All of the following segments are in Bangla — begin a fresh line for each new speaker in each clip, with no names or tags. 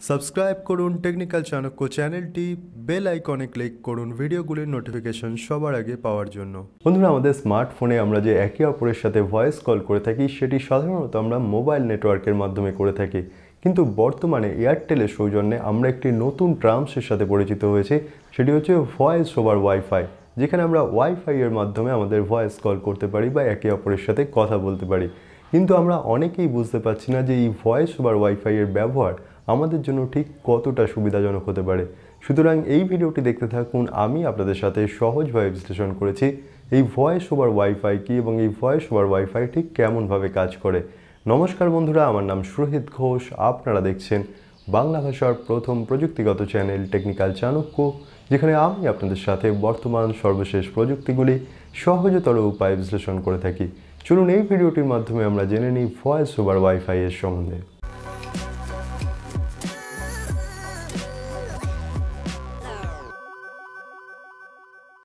সাবস্ক্রাইব করুন টেকনিক্যাল চাণক্য চ্যানেলটি, বেল আইকনে ক্লিক করুন ভিডিওগুলির নোটিফিকেশন সবার আগে পাওয়ার জন্য। বন্ধুরা, আমাদের স্মার্টফোনে আমরা যে একে অপরের সাথে ভয়েস কল করে থাকি সেটি সাধারণত আমরা মোবাইল নেটওয়ার্কের মাধ্যমে করে থাকি, কিন্তু বর্তমানে এয়ারটেলের সৌজন্যে আমরা একটি নতুন টার্মসের সাথে পরিচিত হয়েছি, সেটি হচ্ছে ভয়েস ওভার ওয়াইফাই, যেখানে আমরা ওয়াইফাই এর মাধ্যমে আমাদের ভয়েস কল করতে পারি বা একে অপরের সাথে কথা বলতে পারি। কিন্তু আমরা অনেকেই বুঝতে পারছি না যে এই ভয়েস ওভার ওয়াইফাই এর ব্যবহার আমাদের জন্য ঠিক কতটা সুবিধাজনক হতে পারে। সুতরাং এই ভিডিওটি দেখতে থাকুন। আমি আপনাদের সাথে সহজভাবে বিশ্লেষণ করেছি এই ভয়েস ওভার ওয়াইফাই কি এবং এই ভয়েস ওভার ওয়াইফাই ঠিক কেমনভাবে কাজ করে। নমস্কার বন্ধুরা, আমার নাম সুরহিত ঘোষ। আপনারা দেখছেন বাংলা ভাষার প্রথম প্রযুক্তিগত চ্যানেল টেকনিক্যাল চাণক্য, যেখানে আমি আপনাদের সাথে বর্তমান সর্বশেষ প্রযুক্তিগুলি সহজতর উপায়ে বিশ্লেষণ করে থাকি। চলুন এই ভিডিওটির মাধ্যমে আমরা জেনে নিই ভয়েস ওভার ওয়াইফাই এর সম্বন্ধে।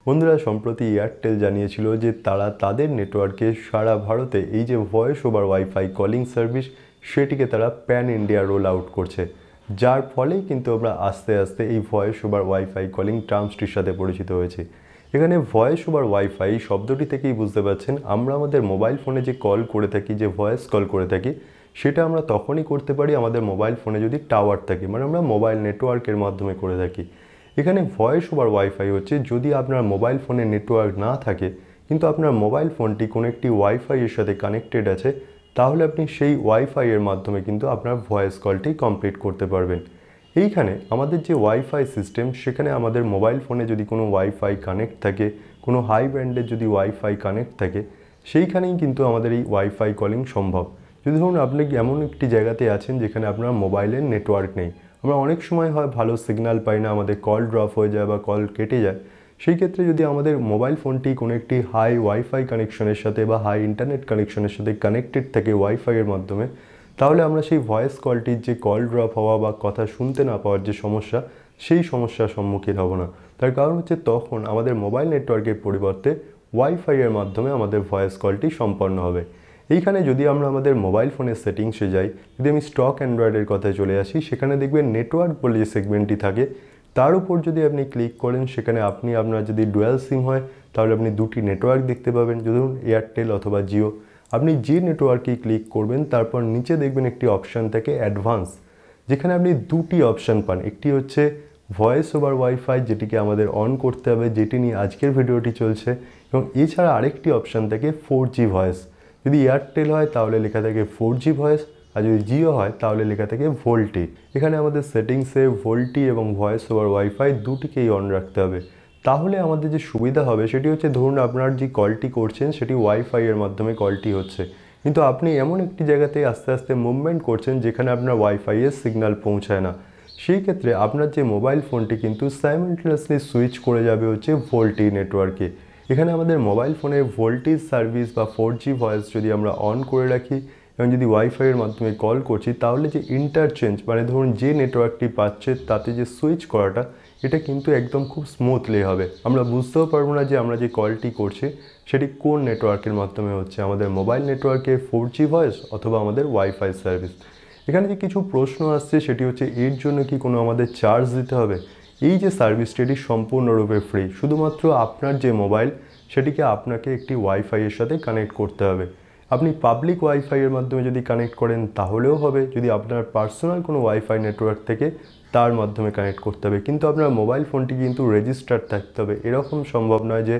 বন্ধুরা, সম্প্রতি এয়ারটেল জানিয়েছিল যে তারা তাদের নেটওয়ার্কে সারা ভারতে এই যে voice over wifi calling service সেটিকে তারা প্যান ইন্ডিয়া রোল আউট করছে, যার ফলেই কিন্তু আমরা আস্তে আস্তে এই ভয়েস ওভার ওয়াইফাই কলিং টার্মসটির সাথে পরিচিত হয়েছি। এখানে ভয়েস ওভার ওয়াইফাই শব্দটি থেকেই বুঝতে পারছেন আমরা আমাদের মোবাইল ফোনে যে কল করে থাকি, যে ভয়েস কল করে থাকি, সেটা আমরা তখনই করতে পারি আমাদের মোবাইল ফোনে যদি টাওয়ার থাকে, মানে আমরা মোবাইল নেটওয়ার্কের মাধ্যমে করে থাকি। এখানে ভয়েস ওভার ওয়াইফাই হচ্ছে যদি আপনার মোবাইল ফোনে নেটওয়ার্ক না থাকে কিন্তু আপনার মোবাইল ফোনটি কোনো একটি ওয়াইফাই এর সাথে কানেক্টেড আছে, তাহলে আপনি সেই ওয়াইফাই এর মাধ্যমে কিন্তু আপনার ভয়েস কলটি কমপ্লিট করতে পারবেন। এইখানে আমাদের যে ওয়াইফাই সিস্টেম, সেখানে আমাদের মোবাইল ফোনে যদি কোনো ওয়াইফাই কানেক্ট থাকে, কোনো হাই ব্যান্ডের যদি ওয়াইফাই কানেক্ট থাকে, সেইখানেই কিন্তু আমাদের এই ওয়াইফাই কলিং সম্ভব। যদি ধরুন আপনি এমন একটি জায়গাতে আছেন যেখানে আপনার মোবাইলের নেটওয়ার্ক নেই, আমরা অনেক সময় হয় ভালো সিগন্যাল পাই না, আমাদের কল ড্রপ হয়ে যায় বা কল কেটে যায়, সেই ক্ষেত্রে যদি আমাদের মোবাইল ফোনটি কোনো একটি হাই ওয়াইফাই কানেকশনের সাথে বা হাই ইন্টারনেট কানেকশনের সাথে কানেক্টেড থাকে ওয়াইফাইয়ের মাধ্যমে, তাহলে আমরা সেই ভয়েস কলটির যে কল ড্রপ হওয়া বা কথা শুনতে না পাওয়ার যে সমস্যা, সেই সমস্যার সম্মুখীন হব না। তার কারণ হচ্ছে তখন আমাদের মোবাইল নেটওয়ার্কের পরিবর্তে ওয়াইফাইয়ের মাধ্যমে আমাদের ভয়েস কলটি সম্পন্ন হবে। এইখানে যদি আমরা আমাদের মোবাইল ফোনের সেটিংসে যাই, যদি আমি স্টক অ্যান্ড্রয়েডের কথায় চলে আসি, সেখানে দেখবেন নেটওয়ার্ক বলে যে সেগমেন্টটি থাকে তার উপর যদি আপনি ক্লিক করেন, সেখানে আপনি আপনার যদি ডুয়াল সিম হয় তাহলে আপনি দুটি নেটওয়ার্ক দেখতে পাবেন, ধরুন এয়ারটেল অথবা জিও। আপনি যে নেটওয়ার্কেই ক্লিক করবেন তারপর নিচে দেখবেন একটি অপশান থাকে অ্যাডভান্স, যেখানে আপনি দুটি অপশান পান। একটি হচ্ছে ভয়েস ওভার ওয়াইফাই, যেটিকে আমাদের অন করতে হবে, যেটি নিয়ে আজকের ভিডিওটি চলছে, এবং এছাড়া আরেকটি অপশান থাকে 4G ভয়েস। যদি এয়ারটেল হয় তাহলে লেখা থাকে 4G ভয়েস, আর যদি জিও হয় তাহলে লেখা থাকে ভোল্টি। এখানে আমাদের সেটিংসে ভোল্টি এবং ভয়েস ওভার ওয়াইফাই দুটিকেই অন রাখতে হবে। তাহলে আমাদের যে সুবিধা হবে সেটি হচ্ছে, ধরুন আপনার যে কলটি করছেন সেটি ওয়াইফাই এর মাধ্যমে কলটি হচ্ছে, কিন্তু আপনি এমন একটি জায়গাতে আস্তে আস্তে মুভমেন্ট করছেন যেখানে আপনার ওয়াইফাই এর সিগন্যাল পৌঁছায় না, সেই ক্ষেত্রে আপনার যে মোবাইল ফোনটি কিন্তু সাইমেলটেনিয়াসলি সুইচ করে যাবে হচ্ছে ভোল্টি নেটওয়ার্কে। এখানে আমাদের মোবাইল ফোনে ভোল্টেজ সার্ভিস বা 4G ভয়েস যদি আমরা অন করে রাখি এবং যদি ওয়াইফাইয়ের মাধ্যমে কল করছি, তাহলে যে ইন্টারচেঞ্জ, মানে ধরুন যে নেটওয়ার্কটি পাচ্ছে তাতে যে সুইচ করাটা, এটা কিন্তু একদম খুব স্মুথলি হবে। আমরা বুঝতেও পারবো না যে আমরা যে কলটি করছি সেটি কোন নেটওয়ার্কের মাধ্যমে হচ্ছে, আমাদের মোবাইল নেটওয়ার্কের 4G ভয়েস অথবা আমাদের ওয়াইফাই সার্ভিস। এখানে যে কিছু প্রশ্ন আসছে সেটি হচ্ছে, এর জন্য কি কোনো আমাদের চার্জ দিতে হবে? এই যে সার্ভিসটি, এটি সম্পূর্ণরূপে ফ্রি। শুধুমাত্র আপনার যে মোবাইল সেটিকে আপনাকে একটি ওয়াইফাইয়ের সাথে কানেক্ট করতে হবে। আপনি পাবলিক ওয়াইফাইয়ের মাধ্যমে যদি কানেক্ট করেন তাহলেও হবে, যদি আপনার পার্সোনাল কোনো ওয়াইফাই নেটওয়ার্ক থেকে তার মাধ্যমে কানেক্ট করতে হবে, কিন্তু আপনার মোবাইল ফোনটি কিন্তু রেজিস্টার্ড থাকতে হবে। এরকম সম্ভব নয় যে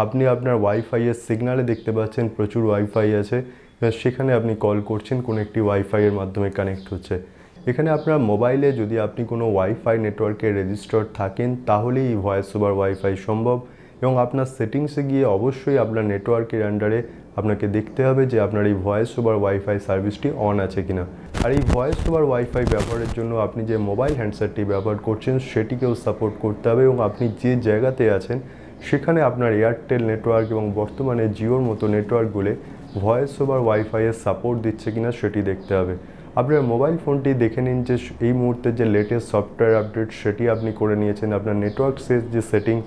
আপনি আপনার ওয়াইফাইয়ের সিগনালে দেখতে পাচ্ছেন প্রচুর ওয়াইফাই আছে, সেখানে আপনি কল করছেন কোনো একটি ওয়াইফাইয়ের মাধ্যমে কানেক্ট হচ্ছে। এখানে আপনার মোবাইলে যদি আপনি কোনো ওয়াইফাই নেটওয়ার্কে রেজিস্টার্ড থাকেন তাহলেই ভয়েস ওভার ওয়াইফাই সম্ভব, এবং আপনার সেটিংসে গিয়ে অবশ্যই আপনার নেটওয়ার্কের আন্ডারে আপনাকে দেখতে হবে যে আপনার এই ভয়েস ওভার ওয়াইফাই সার্ভিসটি অন আছে কিনা। আর এই ভয়েস ওভার ওয়াইফাই ব্যবহারের জন্য আপনি যে মোবাইল হ্যান্ডসেটটি ব্যবহার করছেন সেটিকেও সাপোর্ট করতে হবে, এবং আপনি যে জায়গাতে আছেন সেখানে আপনার এয়ারটেল নেটওয়ার্ক এবং বর্তমানে জিওর মতো নেটওয়ার্কগুলো ভয়েস ওভার ওয়াইফাইয়ের সাপোর্ট দিচ্ছে কিনা সেটি দেখতে হবে। আপনার মোবাইল ফোনটি দেখে নিন যে এই মুহূর্তে যে লেটেস্ট সফটওয়্যার আপডেট সেটি আপনি করে নিয়েছেন, আপনার নেটওয়ার্ক যে সেটিংস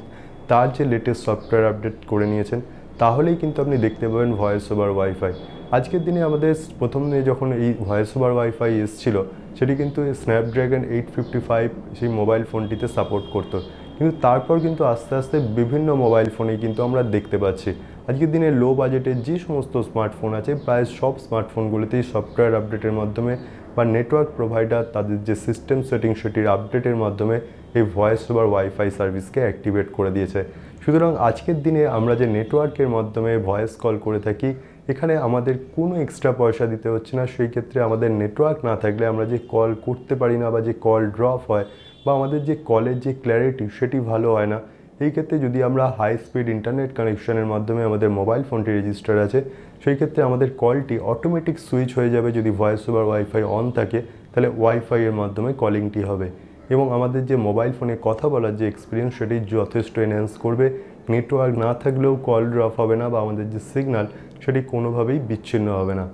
তার যে লেটেস্ট সফটওয়্যার আপডেট করে নিয়েছেন, তাহলেই কিন্তু আপনি দেখতে পাবেন ভয়েস ওভার ওয়াইফাই। আজকের দিনে আমাদের প্রথম দিনে যখন এই ভয়েস ওভার ওয়াইফাই এসেছিল সেটি কিন্তু স্ন্যাপড্রাগন 855 সেই মোবাইল ফোনটিতে সাপোর্ট করতো। কিন্তু তারপর কিন্তু আস্তে আস্তে বিভিন্ন মোবাইল ফোনেই কিন্তু আমরা দেখতে পাচ্ছি আজকের দিনে লো বাজেটের যে সমস্ত স্মার্টফোন আছে প্রায় সব স্মার্টফোনগুলিতেই সফটওয়্যার আপডেটের মাধ্যমে বা নেটওয়ার্ক প্রোভাইডার তাদের যে সিস্টেম সেটিং সেটির আপডেটের মাধ্যমে এই ভয়েস ওভার ওয়াইফাই সার্ভিসকে অ্যাক্টিভেট করে দিয়েছে। সুতরাং আজকের দিনে আমরা যে নেটওয়ার্কের মাধ্যমে ভয়েস কল করে থাকি এখানে আমাদের কোনো এক্সট্রা পয়সা দিতে হচ্ছে না। সেই ক্ষেত্রে আমাদের নেটওয়ার্ক না থাকলে আমরা যে কল করতে পারি না বা যে কল ড্রপ হয় বা আমাদের যে কলের যে ক্ল্যারিটি সেটি ভালো হয় না। এই ক্ষেত্রে যদি আমরা হাই স্পিড ইন্টারনেট কানেকশনের মাধ্যমে আমাদের মোবাইল ফোনটি রেজিস্টার আছে সেই ক্ষেত্রে আমাদের কলটি অটোমেটিক সুইচ হয়ে যাবে। যদি ভয়েস ওভার ওয়াইফাই অন থাকে তাহলে ওয়াইফাইয়ের মাধ্যমে কলিংটি হবে এবং আমাদের যে মোবাইল ফোনে কথা বলার যে এক্সপিরিয়েন্স সেটি যথেষ্ট এনহ্যান্স করবে। নেটওয়ার্ক না থাকলেও কল ড্রপ হবে না বা আমাদের যে সিগন্যাল সেটি কোনোভাবেই বিচ্ছিন্ন হবে না।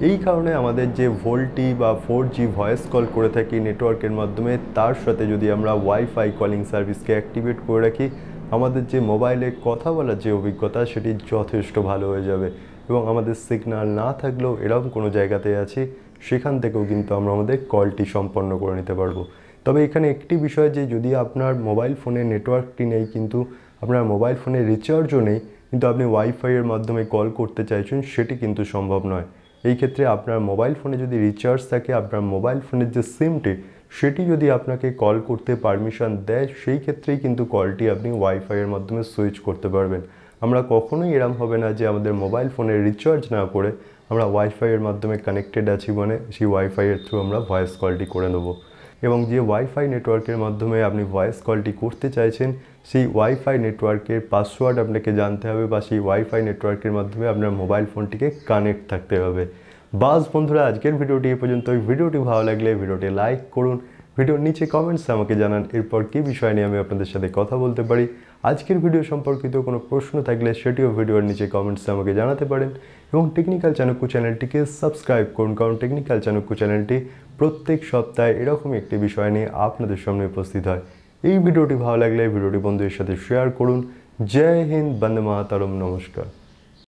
এই কারণে আমাদের যে ভোল্টি বা 4G ভয়েস কল করে থাকি নেটওয়ার্কের মাধ্যমে তার সাথে যদি আমরা ওয়াইফাই কলিং সার্ভিসকে অ্যাক্টিভেট করে রাখি আমাদের যে মোবাইলে কথা বলার যে অভিজ্ঞতা সেটি যথেষ্ট ভালো হয়ে যাবে এবং আমাদের সিগন্যাল না থাকলেও এরকম কোনো জায়গাতে আছি সেখান থেকেও কিন্তু আমরা আমাদের কলটি সম্পন্ন করে নিতে পারবো। তবে এখানে একটি বিষয় যে যদি আপনার মোবাইল ফোনে নেটওয়ার্কটি নেই কিন্তু আপনার মোবাইল ফোনে রিচার্জও নেই কিন্তু আপনি ওয়াইফাইয়ের মাধ্যমে কল করতে চাইছেন সেটি কিন্তু সম্ভব নয়। এই ক্ষেত্রে আপনার মোবাইল ফোনে যদি রিচার্জ থাকে আপনার মোবাইল ফোনের যে সিমটি সেটি যদি আপনাকে কল করতে পারমিশন দেয় সেই ক্ষেত্রেই কিন্তু কলটি আপনি ওয়াইফাইয়ের মাধ্যমে সুইচ করতে পারবেন। আমরা কখনোই এরম হবে না যে আমাদের মোবাইল ফোনে রিচার্জ না করে আমরা ওয়াইফাইয়ের মাধ্যমে কানেক্টেড আছি মানে সেই ওয়াইফাইয়ের থ্রু আমরা ভয়েস কলটি করে নেব এবং যে ওয়াইফাই নেটওয়ার্কের মাধ্যমে আপনি ভয়েস কলটি করতে চাইছেন সেই ওয়াইফাই নেটওয়ার্কের পাসওয়ার্ড আপনাকে জানতে হবে বা সেই ওয়াইফাই নেটওয়ার্কের মাধ্যমে আপনার মোবাইল ফোনটিকে কানেক্ট থাকতে হবে। বাস বন্ধুরা আজকের ভিডিওটি এই পর্যন্ত। ভিডিওটি ভালো লাগলে ভিডিওটি লাইক করুন, ভিডিওর নিচে কমেন্টসে আমাকে জানান এরপর কী বিষয় নিয়ে আমি আপনাদের সাথে কথা বলতে পারি। আজকের ভিডিও সম্পর্কিত কোনো প্রশ্ন থাকলে সেটিও ভিডিওর নিচে কমেন্টসে আমাকে জানাতে পারেন এবং টেকনিক্যাল চাণক্য চ্যানেলটিকে সাবস্ক্রাইব করুন কারণ টেকনিক্যাল চাণক্য চ্যানেলটি প্রত্যেক সপ্তাহে এরকমই একটি বিষয় নিয়ে আপনাদের সামনে উপস্থিত হয়। এই ভিডিওটি ভালো লাগলে ভিডিওটি বন্ধুদের সাথে শেয়ার করুন। জয় হিন্দ, বন্দে মাতরম, নমস্কার।